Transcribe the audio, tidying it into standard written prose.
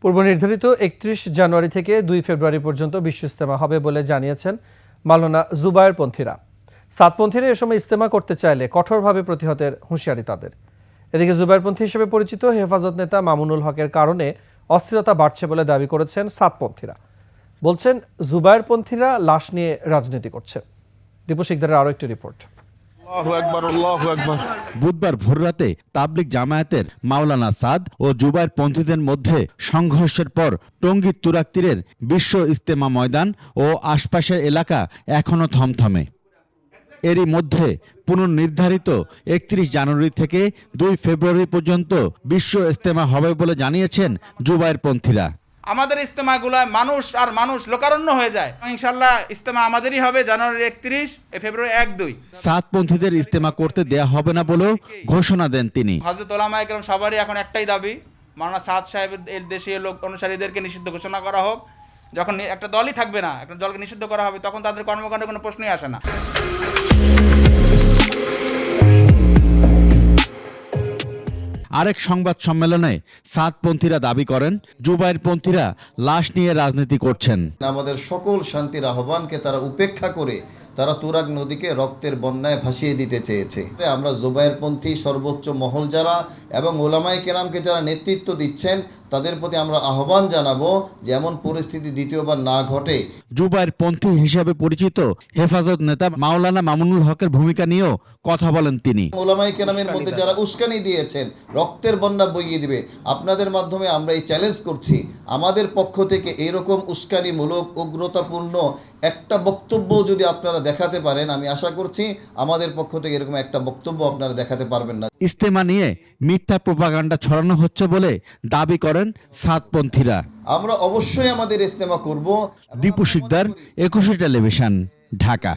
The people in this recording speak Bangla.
পূর্ব নির্ধারিত ৩১ জানুয়ারি থেকে ২ ফেব্রুয়ারি পর্যন্ত বিশ্ব ইজতেমা হবে বলে জানিয়েছেন মাওলানা জুবায়েরপন্থীরা। সাতপন্থীরা এ সময় ইজতেমা করতে চাইলে কঠোরভাবে প্রতিহতের হুঁশিয়ারি তাদের। এদিকে জুবায়েরপন্থী হিসেবে পরিচিত হেফাজত নেতা মামুনুল হকের কারণে অস্থিরতা বাড়ছে বলে দাবি করেছেন সাতপন্থীরা। বলছেন জুবায়েরপন্থীরা লাশ নিয়ে রাজনীতি করছে। দীপু শিকদারের আরও একটি রিপোর্ট। বুধবার ভোররাতে তাবলিগ জামায়াতের মাওলানা সাদ ও জুবায়েরপন্থীদের মধ্যে সংঘর্ষের পর টঙ্গীর তুরাগ তীরের বিশ্ব ইজতেমা ময়দান ও আশপাশের এলাকা এখনো থমথমে। এরই মধ্যে পুনর্নির্ধারিত ৩১ জানুয়ারি থেকে ২ ফেব্রুয়ারি পর্যন্ত বিশ্ব ইজতেমা হবে বলে জানিয়েছেন জুবায়েরপন্থীরা। আমাদের ইজতেমাগুলায় মানুষ লোকারণ্য হয়ে যায়। ইনশাআল্লাহ ইজতেমা আমাদেরই হবে জানুয়ারি ৩১, ফেব্রুয়ারি ১-২। সাতপন্থীদের ইজতেমা করতে দেয়া হবে না বলেও ঘোষণা দেন তিনি। হযরত উলামায়ে কেরাম সবারই এখন একটাই দাবি, মাওলানা সাদ সাহেবের দেশীয় লোক অনুসারীদেরকে নিষিদ্ধ ঘোষণা করা হোক। যখন একটা দলই থাকবে না, একটা দলকে নিষিদ্ধ করা হবে, তখন তাদের কর্মকাণ্ডে কোনো প্রশ্নই আসে না। আরেক সংবাদ সম্মেলনে সাতপন্থীরা দাবি করেন জুবায়েরপন্থীরা লাশ নিয়ে রাজনীতি করছেন। আমাদের সকল শান্তির আহ্বানকে তারা উপেক্ষা করে তারা তুরাগ নদীকে রক্তের বন্যায় ভাসিয়ে দিতে চেয়েছে। আমরা জুবায়েরপন্থী সর্বোচ্চ মহল যারা এবং ওলামায়ে কেরামকে যারা নেতৃত্ব দিচ্ছেন তাদের প্রতি আমরা আহ্বান জানাবো যে এমন পরিস্থিতি দ্বিতীয়বার না ঘটে। জুবায়েরপন্থী হিসেবে পরিচিত হেফাজত নেতা মাওলানা মামুনুল হকের ভূমিকা নিয়েও কথা বলেন তিনি। ওলামায়ে কেরামের মধ্যে যারা উস্কানি দিয়েছেন রক্তের বন্যা বইয়ে দিবে, আপনাদের মাধ্যমে আমরা এই চ্যালেঞ্জ করছি, আমাদের পক্ষ থেকে এরকম উস্কানিমূলক উগ্রতাপূর্ণ একটা বক্তব্য যদি আপনারা দেখাতে পারেন, আমি আশা করছি আমাদের পক্ষ থেকে এরকম একটা বক্তব্য আপনারা দেখাতে পারবেন না। ইজতেমা নিয়ে মিথ্যা প্রোপাগান্ডা ছড়ানো হচ্ছে বলে দাবি করেন সাতপন্থীরা। আমরা অবশ্যই আমাদের ইজতেমা করব। দীপু শিকদার, ২১ টেলিভিশন, ঢাকা।